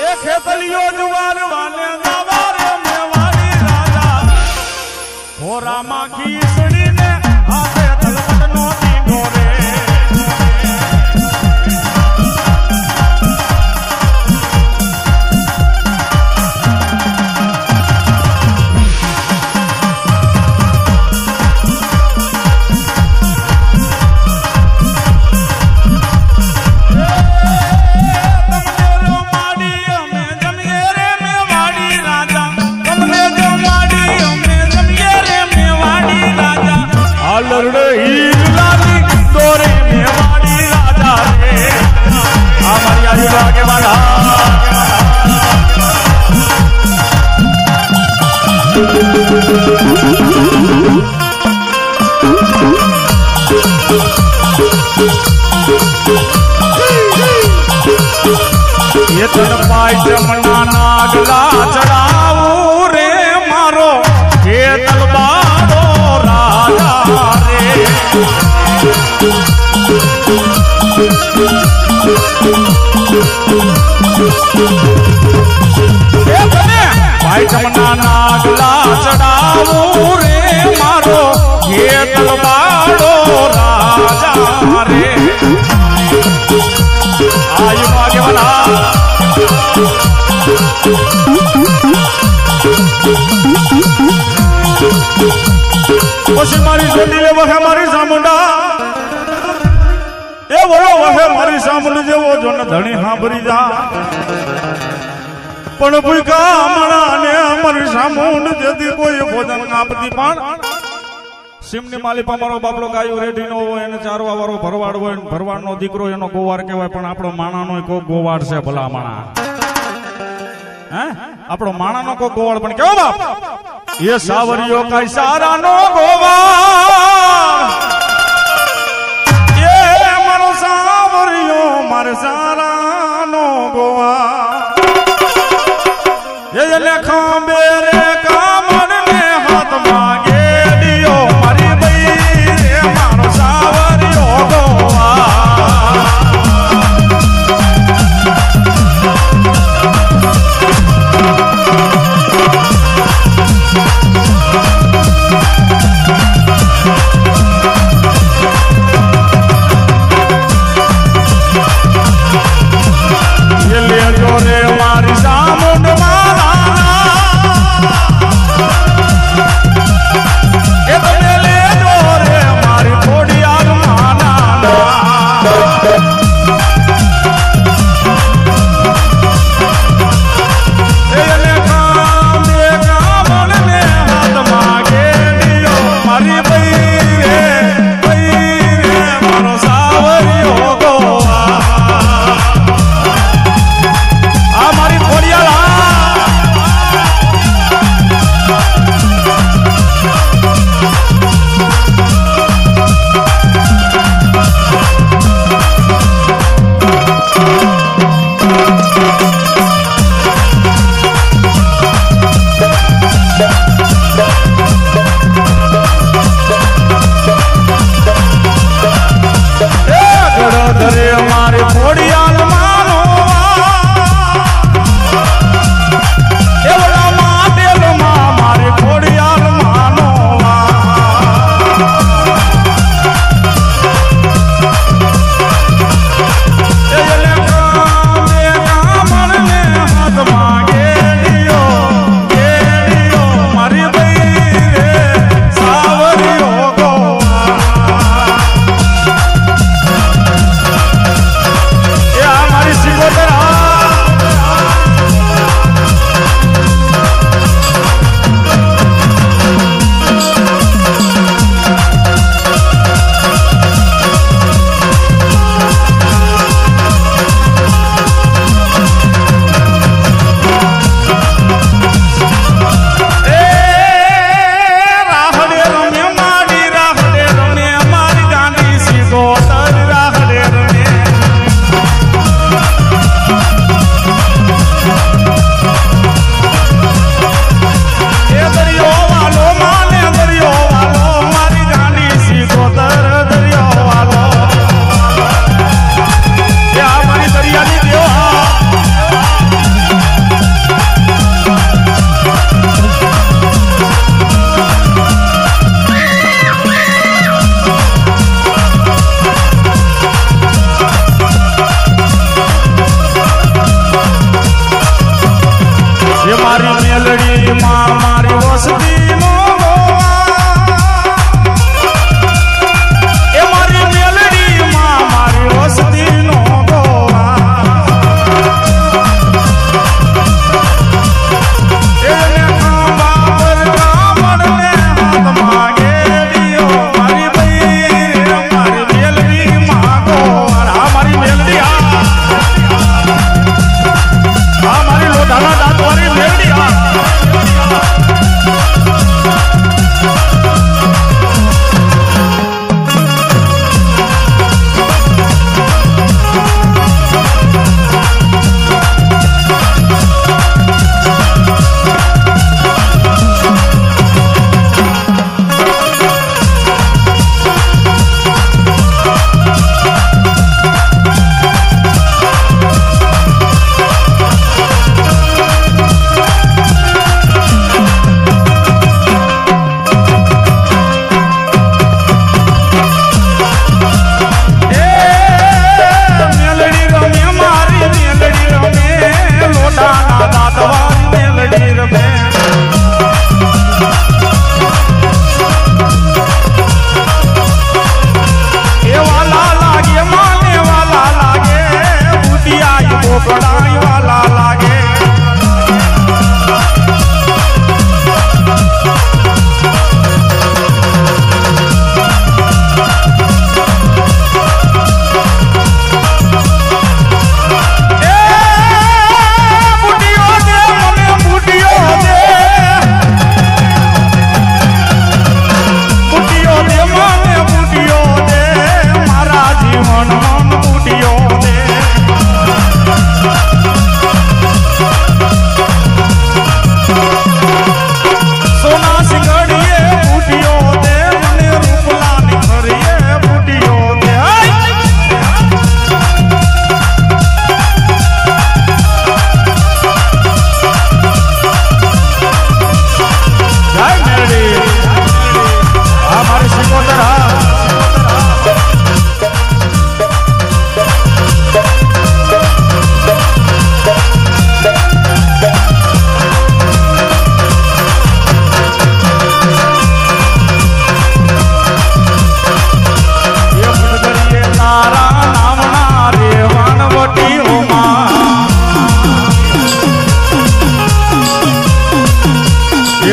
એ ખેતલીઓ જુવાર વાલે દાવારે મેવાડી રાજા ઘોરામાં ખીસડીને હાથે તલવટનો દીનો રે ये तन पाई जमना नागला चढ़ाऊ रे मारो ये तलवारो राजा रे ये तने पाई जमना नागला चढ़ाऊ रे मारो ये तलवारो राजा रे आयु आगे वाला પછી મારી જોડી લે વહે મારી સામુંડા એ બોલો વહે મારી સામુંડ જેવો જો ને ધણી સાંભળી જા પણ ભૂકા મણા ને મારી સામુંડ જેથી કોઈ ભોજન આપતી પણ સિમની માલિપા મારો બાપલો ગાયો રેઢીનો હોય એને ચારવા વાળો ભરવાડ હોય ભરવાડનો દીકરો એનો ગોવાર કહેવાય પણ આપણો માણાનો કોઈ ગોવાડ છે ભલા માણા હે આપણો માણાનો કોઈ ગોવાડ પણ કેવો બાપ ये सावरियों का इशारा नो गोवार ये मरो सावरियों मर सारा नो गोवार ये लेखों मेरे कामन में हाथ मांगे दियो मरी भाई ये मरो सावरियों गोवार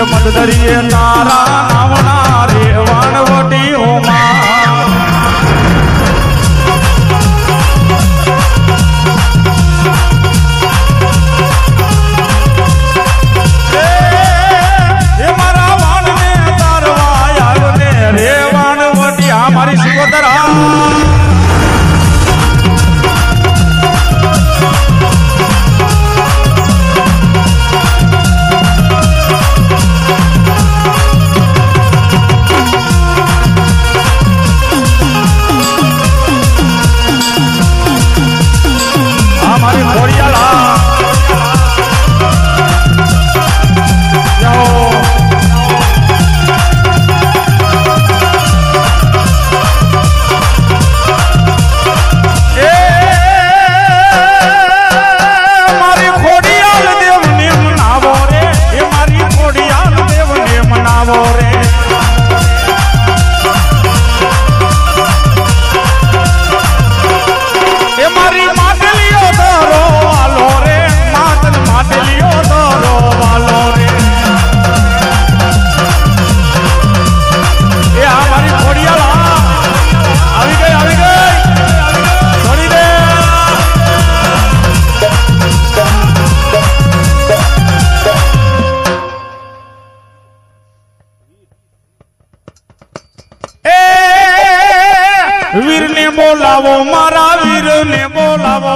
મત ધરીએ તારા નામના રે વાણવટી હોમાં મારી સિકોતરા મારી ખોડિયાલા વીર ને બોલાવો મારા વીર ને બોલાવો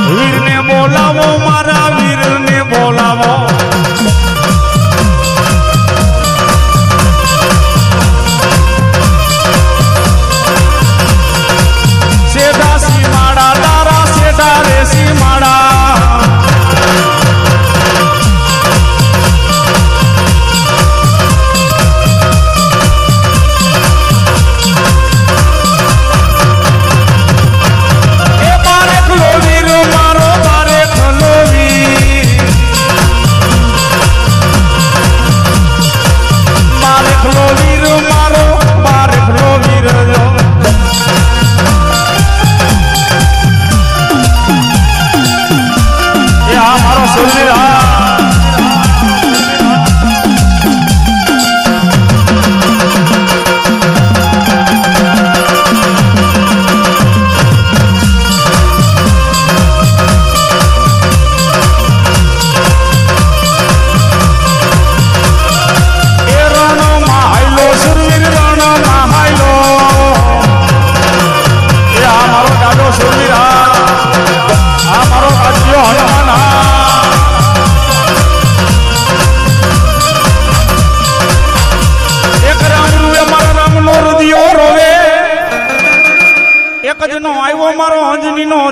વીર ને બોલાવો મારા વીર ને બોલાવો સેડા સીમાડા તારા સેડા રે સીમાડા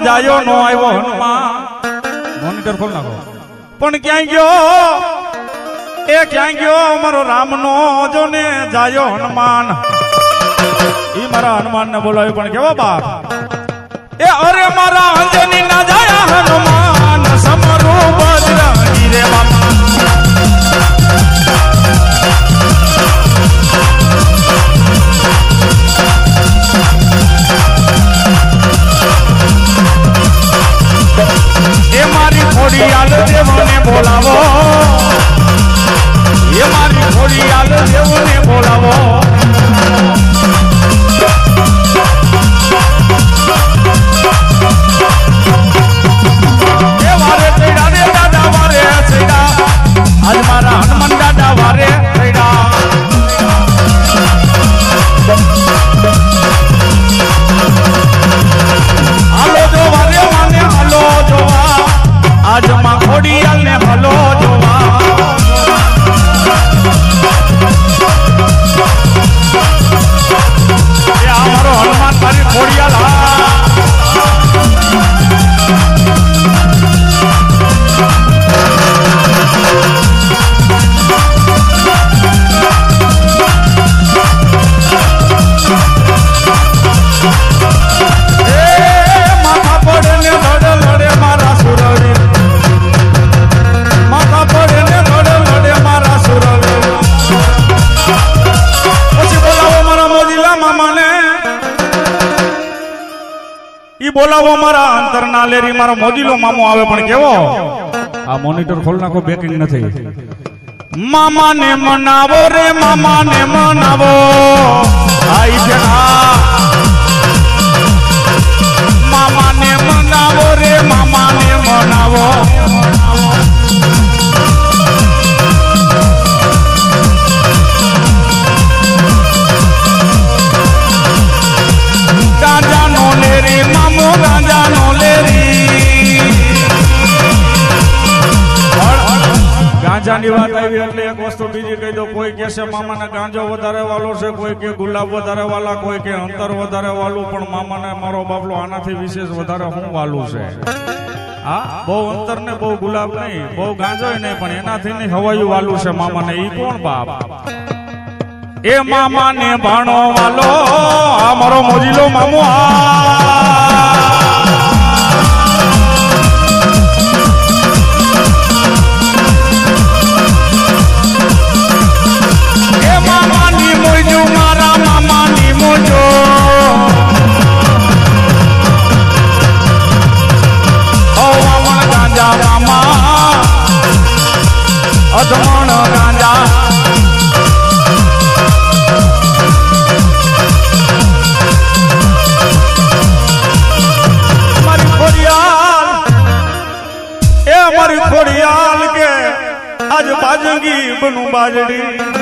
જાયો નો આવ્યો હનુમાન મોનિટર ખોલ નાખો પણ ક્યાં ગયો એ ક્યાં ગયો અમારો રામ નો જો ને જાયો હનુમાન ઈ મારા હનુમાન ને બોલાવ્યો પણ કેવો બાપ એ અરે મારા અંજની ના જાયા હનુમાન સમરો બજરંગી રે બાપા ખોડિયાલ દેવને બોલાવો એ મારી ખોડિયાલ દેવને બોલાવો એ વારે ચૈડા રે દાદા વારે ચૈડા આજ મારા હનુમાન દાદા વારે ચૈડા હાલો જો વારે માને હાલો જોવા આજ માં ખોડિયાલ ને હલો જોવા બોલાવો મારા અંતરના લેરી મારો મોજીલો મામો આવે પણ કેવો આ મોનિટર ખોલ નાખો બેકિંગ નથી મામા ને મનાવો રે મામા ને મનાવો આઈ જણા મામા ને મનાવો રે મામા ને મનાવો ગાંજા નો લેરી મામો ગાંજા નો લેરી ગાંજાની વાત આવી એટલે એક વસ્તુ બીજી કહી દો કોઈ કહે છે મામાને ગાંજો વધારે વાલો છે કોઈ કે ગુલાબ વધારે વાલા કોઈ કે અંતર વધારે વાલું પણ મામાને મારો બાપલો આનાથી વિશેષ વધારે હું વાલું છે હા બહુ અંતર ને બહુ ગુલાબ નહીં બહુ ગાંજો નહીં પણ એનાથી નહીં હવાયું વાલું છે મામાને ઈ કોણ બાપ એ મામાને ભાણો વાલો આ મારો મોજીલો મામો એ મામાની મોજો મારા મામાની મોજો ઓ વામણ ગાંજા મામા અધમણ ગાંજા ખોડિયાલ કે આજ બાજંગી બનું બાજડી